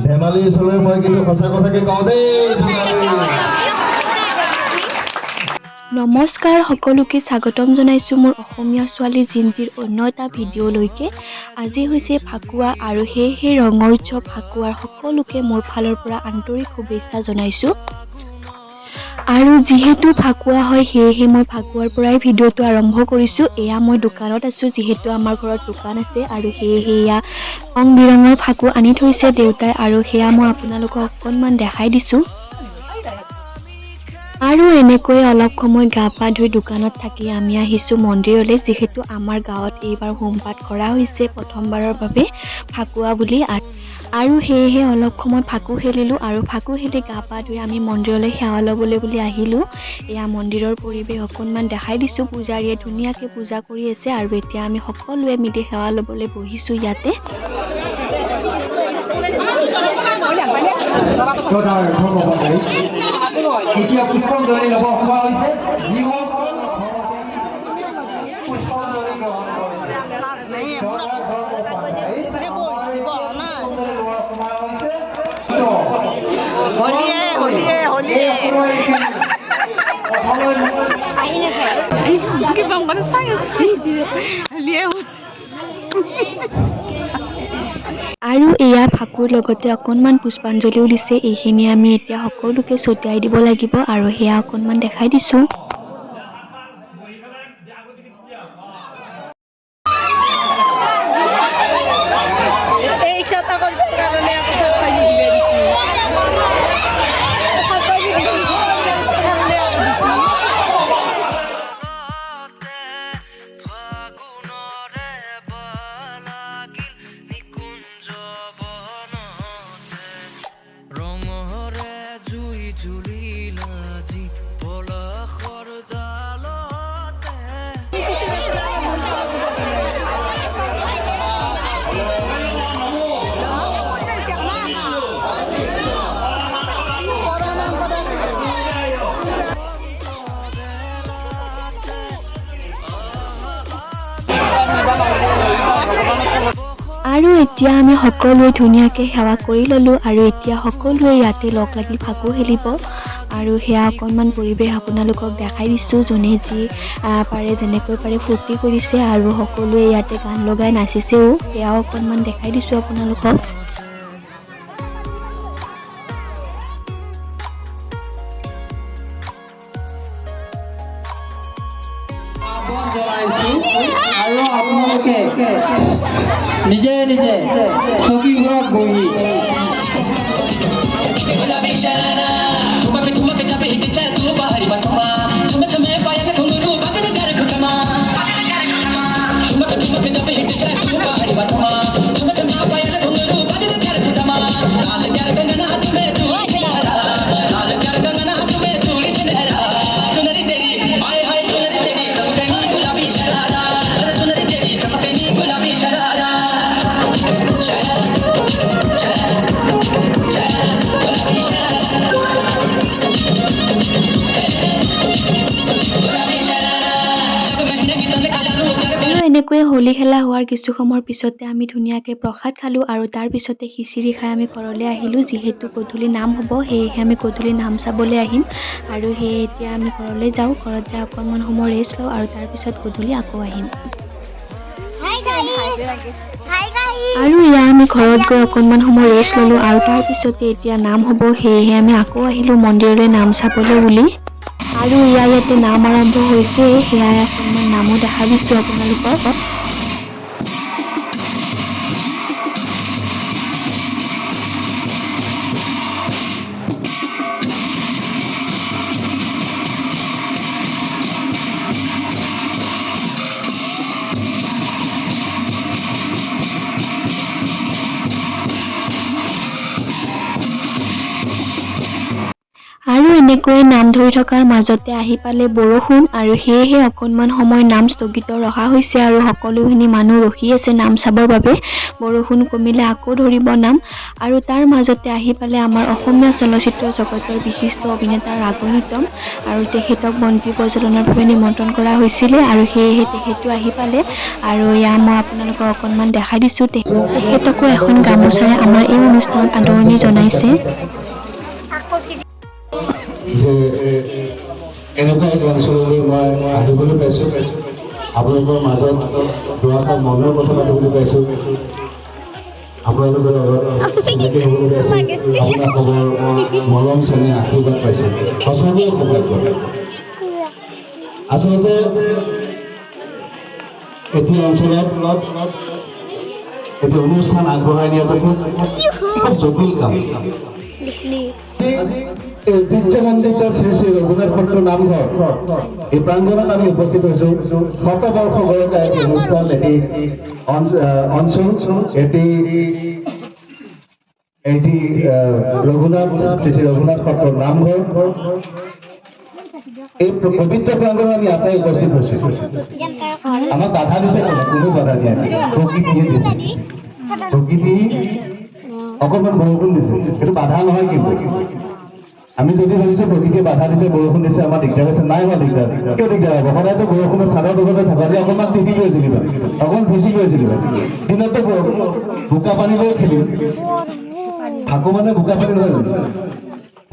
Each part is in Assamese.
ধেমালি চলে মই কিন্তু সঁচা কথাকে কওঁ দেই সোণালী। নমস্কাৰ সকলোকে স্বাগতম জনাইছোঁ মোৰ অসমীয়া ছোৱালী জিন্তিৰ অন্য এটা ভিডিঅ'লৈকে। আজি হৈছে ফাকুৱা আৰু সেয়েহে ৰঙৰ উৎসৱ ফাকুৱাৰ সকলোকে মোৰ ফালৰ পৰা আন্তৰিক শুভেচ্ছা জনাইছোঁ। আৰু যিহেতু ফাকুৱা হয় সেয়েহে মই ফাকুৱাৰ পৰাই ভিডিঅ'টো আৰম্ভ কৰিছোঁ। এয়া মই দোকানত আছোঁ, যিহেতু আমাৰ ঘৰত দোকান আছে আৰু সেয়েহে এয়া ৰং বিৰঙৰ ফাকু আনি থৈছে দেউতাই আৰু সেয়া মই আপোনালোকক অকণমান দেখাই দিছোঁ। আৰু এনেকৈ অলপ সময় গা পা ধুই দোকানত থাকি আমি আহিছোঁ মন্দিৰলৈ, যিহেতু আমাৰ গাঁৱত এইবাৰ হোমপাঠ কৰা হৈছে প্ৰথমবাৰৰ বাবে ফাকুৱা বুলি। আৰু সেয়েহে অলপ সময় ফাকু খেলিলোঁ আৰু ফাকু খেলি গা পা ধুই আমি মন্দিৰলৈ সেৱা ল'বলৈ বুলি আহিলোঁ। এয়া মন্দিৰৰ পৰিৱেশ অকণমান দেখাই দিছোঁ। পূজাৰীয়ে ধুনীয়াকৈ পূজা কৰি আছে আৰু এতিয়া আমি সকলোৱে মিলি সেৱা ল'বলৈ বহিছোঁ ইয়াতে। এতিয়া পুষ্পাঞ্জলি ল'ব সময় হৈছে। আৰু এয়া ফাকুৰ লগতে অকণমান পুষ্পাঞ্জলিও দিছে। এইখিনি আমি এতিয়া সকলোকে ছটিয়াই দিব লাগিব আৰু সেয়া অকণমান দেখাই দিছোঁ। আৰু এতিয়া আমি সকলোৱে ধুনীয়াকৈ সেৱা কৰি ল'লোঁ আৰু এতিয়া সকলোৱে ইয়াতে লগ লাগি ফাকু খেলিব আৰু সেয়া অকণমান পৰিৱেশ আপোনালোকক দেখাই দিছোঁ। যোনে যি পাৰে যেনেকৈ পাৰে ফূৰ্তি কৰিছে আৰু সকলোৱে ইয়াতে গান লগাই নাচিছেও, সেয়াও অকণমান দেখাই দিছোঁ আপোনালোকক। আৰু আপোনালোকে নিজে নিজে চকীবোৰত বহি এনেকৈয়ে হোলী খেলা হোৱাৰ কিছু সময়ৰ পিছতে আমি ধুনীয়াকৈ প্ৰসাদ খালোঁ আৰু তাৰ পিছতে খিচিৰি খাই আমি ঘৰলৈ আহিলোঁ। যিহেতু গধূলি নাম হ'ব সেয়েহে আমি গধূলি নাম চাবলৈ আহিম আৰু সেয়ে এতিয়া আমি ঘৰলৈ যাওঁ। ঘৰত যাই অকণমান সময় ৰেষ্ট লওঁ আৰু তাৰপিছত গধূলি আকৌ আহিম। আৰু এয়া আমি ঘৰত গৈ অকণমান সময় ৰেষ্ট ল'লোঁ আৰু তাৰপিছতে এতিয়া নাম হ'ব সেয়েহে আমি আকৌ আহিলোঁ মন্দিৰলৈ নাম চাবলৈ বুলি। আৰু ইয়াতে নাম আৰম্ভ হৈছে, সেয়াই অকণমান নামো দেখা দিছোঁ আপোনালোকক। আৰু এনেকৈ নাম ধৰি থকাৰ মাজতে আহি পালে বৰষুণ আৰু সেয়েহে অকণমান সময় নাম স্থগিত ৰখা হৈছে আৰু সকলোখিনি মানুহ ৰখি আছে নাম চাবৰ বাবে। বৰষুণ কমিলে আকৌ ধৰিব নাম আৰু তাৰ মাজতে আহি পালে আমাৰ অসমীয়া চলচ্চিত্ৰ জগতৰ বিশিষ্ট অভিনেতা ৰাঘনিতম আৰু তেখেতক বন্তি প্ৰজ্বলনৰ বাবে নিমন্ত্ৰণ কৰা হৈছিলে আৰু সেয়েহে তেখেতো আহি পালে আৰু এয়া মই আপোনালোকক অকণমান দেখাই দিছোঁ। তেখেতকো এখন গামোচাৰে আমাৰ এই অনুষ্ঠানত আদৰণি জনাইছে। যে এনেকুৱা এক অঞ্চললৈ মই আহিবলৈ পাইছোঁ, আপোনালোকৰ মাজত দুআষাৰ মনৰ কথা পাতিবলৈ পাইছোঁ, আপোনালোকৰ লগত চিনাকি হ'বলৈ পাইছোঁ, আপোনাৰ খবৰ মৰম চেনেহ আশীৰ্বাদ পাইছোঁ, সঁচাকৈয়ে সৌভাগ্য। আচলতে এতিয়া অঞ্চলত এতিয়া অনুষ্ঠান আগবঢ়াই নিয়াটো খুব জটিল কাম। ঐতিহ্যমণ্ডিত শ্ৰী শ্ৰী ৰঘুনাথ সত্ৰ নামঘৰ এই প্ৰাংগণত আমি উপস্থিত হৈছোঁ। শতবৰ্ষ গৰকা এটি অনুষ্ঠান, এটি অঞ্চল, এটি ৰঘুনাথ শ্ৰী শ্ৰী ৰঘুনাথ সত্ৰ নামঘৰ। এই পবিত্ৰ প্ৰাংগণত আমি আটাই উপস্থিত হৈছোঁ। আমাক বাধা দিছে কোনো বাধা দিয়া নাই, প্ৰকৃতিয়ে দিছে। প্ৰকৃতি অকণমান বৰষুণ দিছে, সেইটো বাধা নহয়। কিন্তু আমি যদি ভাবিছোঁ প্ৰকৃতিয়ে বাধা দিছে, বৰষুণ দিছে, আমাৰ দিগদাৰ হৈছে, নাই হোৱা দিগদাৰ। কিয় দিগদাৰ হ'ব? সদায়তো বৰষুণৰ চাদৰ লগতে থকা যে অকণমান তিতি লৈ যেনিবা, অকণমান ভিজি লৈ যেনিবা, দিনতো বোকা পানী লৈ খেলিম। ফাকু মানে বোকা পানী নহয় জানো?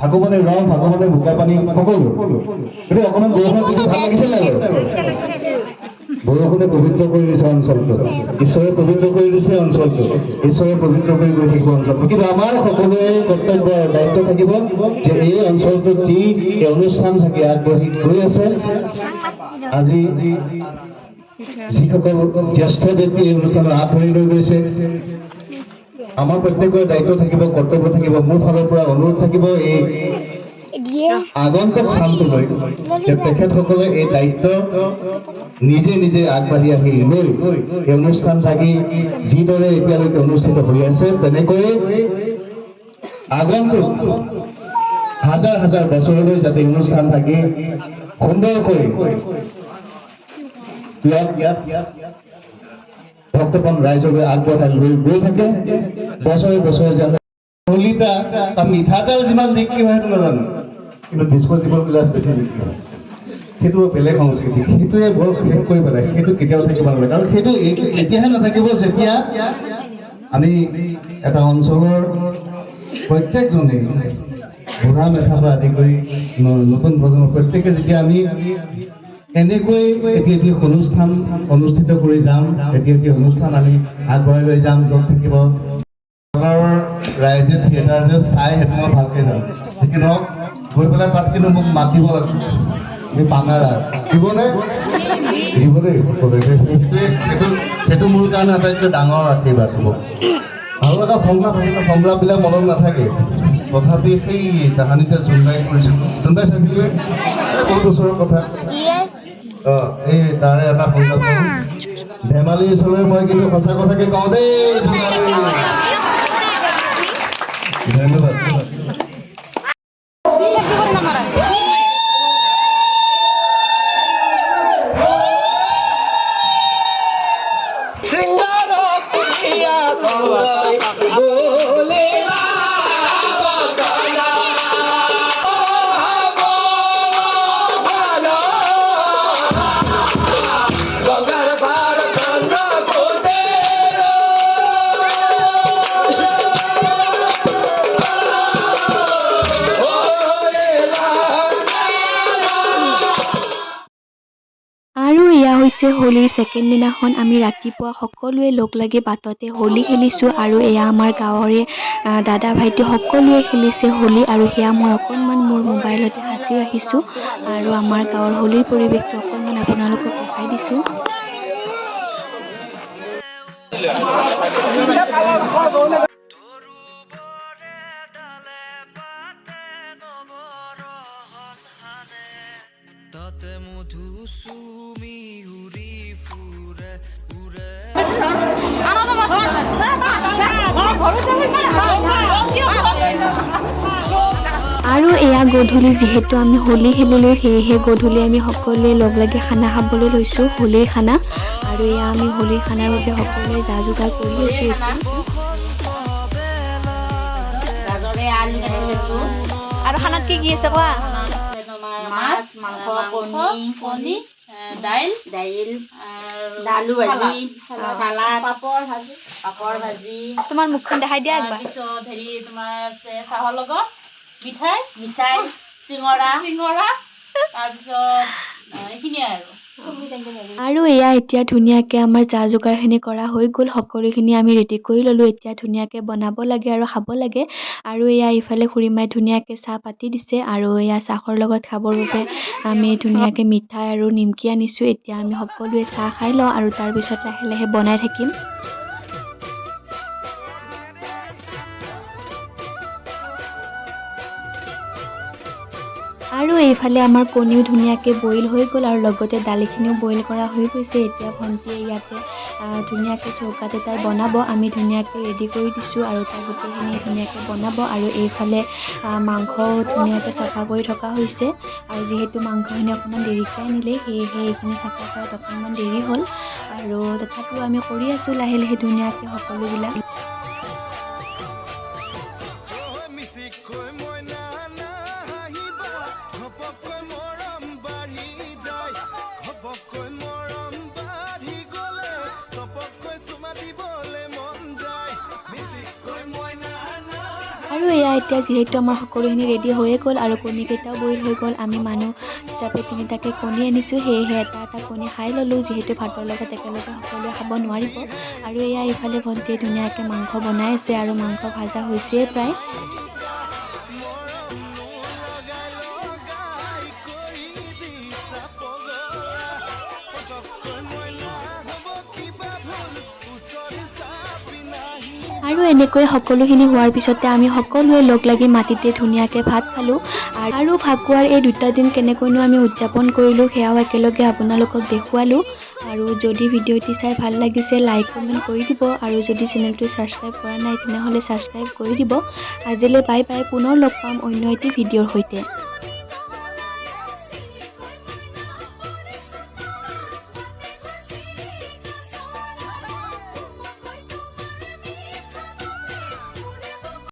ফাকু মানে ৰং, ফাকু মানে বোকা পানী, সকলো। গতিকে অকণমান বৰষুণ দিছে, ভাল লাগিছে নাই বাৰু? বৰষুণে পবিত্ৰ কৰি দিছে অঞ্চলটো, ঈশ্বৰে পবিত্ৰ কৰি দিছে অঞ্চলটো, ঈশ্বৰে পবিত্ৰ কৰি গৈ থাকিব অঞ্চলটো। কিন্তু আমাৰ সকলোৰে কৰ্তব্য দায়িত্ব থাকিব যে এই অঞ্চলটোত যি অনুষ্ঠান থাকি আগবাঢ়ি গৈ আছে, আজি যিসকল জ্যেষ্ঠ ব্যক্তি এই অনুষ্ঠানত হাত ধৰি লৈ গৈছে, আমাৰ প্ৰত্যেকৰে দায়িত্ব থাকিব, কৰ্তব্য থাকিব, মোৰ ফালৰ পৰা অনুৰোধ থাকিব এই আগন্তুক স্থানটোলৈ যে তেখেতসকলে এই দায়িত্ব নিজে নিজে আগবাঢ়ি আহি লৈ এই অনুষ্ঠান থাকি যিদৰে এতিয়ালৈকে অনুষ্ঠিত হৈ আছে, তেনেকৈয়ে আগন্তুক হাজাৰ হাজাৰ বছৰলৈ যাতে অনুষ্ঠান থাকি সুন্দৰকৈ ভক্তপন ৰাইজলৈ আগবঢ়াই লৈ গৈ থাকে। বছৰে বছৰে যাতে কলিতা বা মিঠাতেল যিমান বিক্ৰী হয় সেইটো নাজানো, কিন্তু ডিছপ'জিবল গ্লাছ বেছি বিক্ৰী হয়। সেইটো বেলেগ সংস্কৃতি, সেইটোৱে বৰ শেষ কৰি পেলাই, সেইটো কেতিয়াও থাকিব নালাগে। কাৰণ সেইটো এতিয়াহে নাথাকিব যেতিয়া আমি এটা অঞ্চলৰ প্ৰত্যেকজনে বুঢ়া মেথাৰ পৰা আদি কৰি নতুন প্ৰজন্মৰ প্ৰত্যেকে যেতিয়া আমি এনেকৈ এটি এটি অনুষ্ঠান অনুষ্ঠিত কৰি যাম, এটি এটি অনুষ্ঠান আমি আগবঢ়াই লৈ যাম, য'ত থাকিব ৰাইজে থিয়েটাৰ যে চাই, সেইটো মই ভালকৈ যাম। কিন্তু গৈ পেলাই তাত কিন্তু মোক মাত দিব লাগিব, আমি পাঙাৰা দিবনে? দিব দেই সকলোৱে। সেইটো মোৰ কাৰণে আটাইতকৈ ডাঙৰ আশীৰ্বাদ হ'ব। ভাল লগা সংলাপ আছিলে, সংলাপবিলাক মনত নাথাকে, তথাপি সেই তাহানিতে জোনবাই কৰিছিলোঁ, জোনবাই চাইছিলোঁ বহুত বছৰৰ কথা। এই তাৰে এটা সংলাপ ধেমালিৰ ওচৰলৈ মই কিন্তু সঁচা কথাকে কওঁ দেই, ধন্যবাদ। হোলীৰ ছেকেণ্ড দিনাখন আমি ৰাতিপুৱা সকলোৱে লগ লাগি বাটতে হোলী খেলিছোঁ আৰু এয়া আমাৰ গাঁৱৰে দাদা ভাইটি সকলোৱে খেলিছে হোলী আৰু সেয়া মই অকণমান মোৰ মোবাইলতে সাঁচি ৰাখিছোঁ আৰু আমাৰ গাঁৱৰ হোলীৰ পৰিৱেশটো অকণমান আপোনালোকক দেখাই দিছোঁ। আৰু এয়া গধূলি যিহেতু আমি হোলী খেলিলোঁ সেয়েহে গধূলি আমি সকলোৱে লগ লাগি খানা খাবলৈ লৈছোঁ হোলীৰ খানা আৰু এয়া আমি হোলীৰ খানাৰ বাবে সকলোৱে যা যোগাৰ কৰি লৈছোঁ আৰু খানাত কি কি আছে কোৱা মাছ মাংস কণী দাইল আলু ভাজি চালাড পাপৰ ভাজি তোমাৰ মুখখন দেখাই দিয়া একবাৰ তাৰপিছত হেৰি তোমাৰ আছে চাহৰ লগত মিঠাই চিঙৰা তাৰপিছত এইখিনিয়ে আৰু এয়া এতিয়া ধুনীয়াকৈ আমাৰ যা যোগাৰখিনি কৰা হৈ গ'ল সকলোখিনি আমি ৰেডি কৰি ল'লোঁ এতিয়া ধুনীয়াকৈ বনাব লাগে আৰু খাব লাগে আৰু এয়া ইফালে খুৰীমাই ধুনীয়াকৈ চাহ পাতি দিছে আৰু এয়া চাহৰ লগত খাবৰ বাবে আমি ধুনীয়াকৈ মিঠাই আৰু নিমকি আনিছোঁ এতিয়া আমি সকলোৱে চাহ খাই লওঁ আৰু তাৰপিছত লাহে লাহে বনাই থাকিম আৰু এইফালে আমাৰ কণীও ধুনীয়াকৈ বইল হৈ গ'ল আৰু লগতে দালিখিনিও বইল কৰা হৈ গৈছে এতিয়া ভণ্টিয়ে ইয়াতে ধুনীয়াকৈ চৌকাতে তাই বনাব আমি ধুনীয়াকৈ ৰেডি কৰি দিছোঁ আৰু তাই গোটেইখিনি ধুনীয়াকৈ বনাব আৰু এইফালে মাংসও ধুনীয়াকৈ চাফা কৰি থকা হৈছে আৰু যিহেতু মাংসখিনি অকণমান দেৰিকৈ আনিলে সেয়েহে এইখিনি চাফা কৰাত অকণমান দেৰি হ'ল আৰু তথাপিও আমি কৰি আছোঁ লাহে লাহে ধুনীয়াকৈ সকলোবিলাক আৰু এয়া এতিয়া যিহেতু আমাৰ সকলোখিনি ৰেডি হৈয়ে গ'ল আৰু কণীকেইটাও বইল হৈ গ'ল আমি মানুহ হিচাপে তিনিটাকৈ কণী আনিছোঁ সেয়েহে এটা কণী খাই ল'লোঁ যিহেতু ভাতৰ লগত একেলগে সকলোৱে খাব নোৱাৰিব আৰু এয়া ইফালে ভণ্টিয়ে ধুনীয়াকৈ মাংস বনাই আছে আৰু মাংস ভাজা হৈছেই প্ৰায় আৰু এনেকৈ সকলোখিনি হোৱাৰ পিছতে আমি সকলোৱে লগ লাগি মাটিতে ধুনীয়াকৈ ভাত খালোঁ আৰু ফাকুৱাৰ এই 2টা দিন কেনেকৈনো আমি উদযাপন কৰিলোঁ সেয়াও একেলগে আপোনালোকক দেখুৱালোঁ আৰু যদি ভিডিঅ'টি চাই ভাল লাগিছে লাইক কমেণ্ট কৰি দিব আৰু যদি চেনেলটো ছাবস্ক্ৰাইব কৰা নাই তেনেহ'লে ছাবস্ক্ৰাইব কৰি দিব আজিলৈ বাই বাই পুনৰ লগ পাম অন্য এটি ভিডিঅ'ৰ সৈতে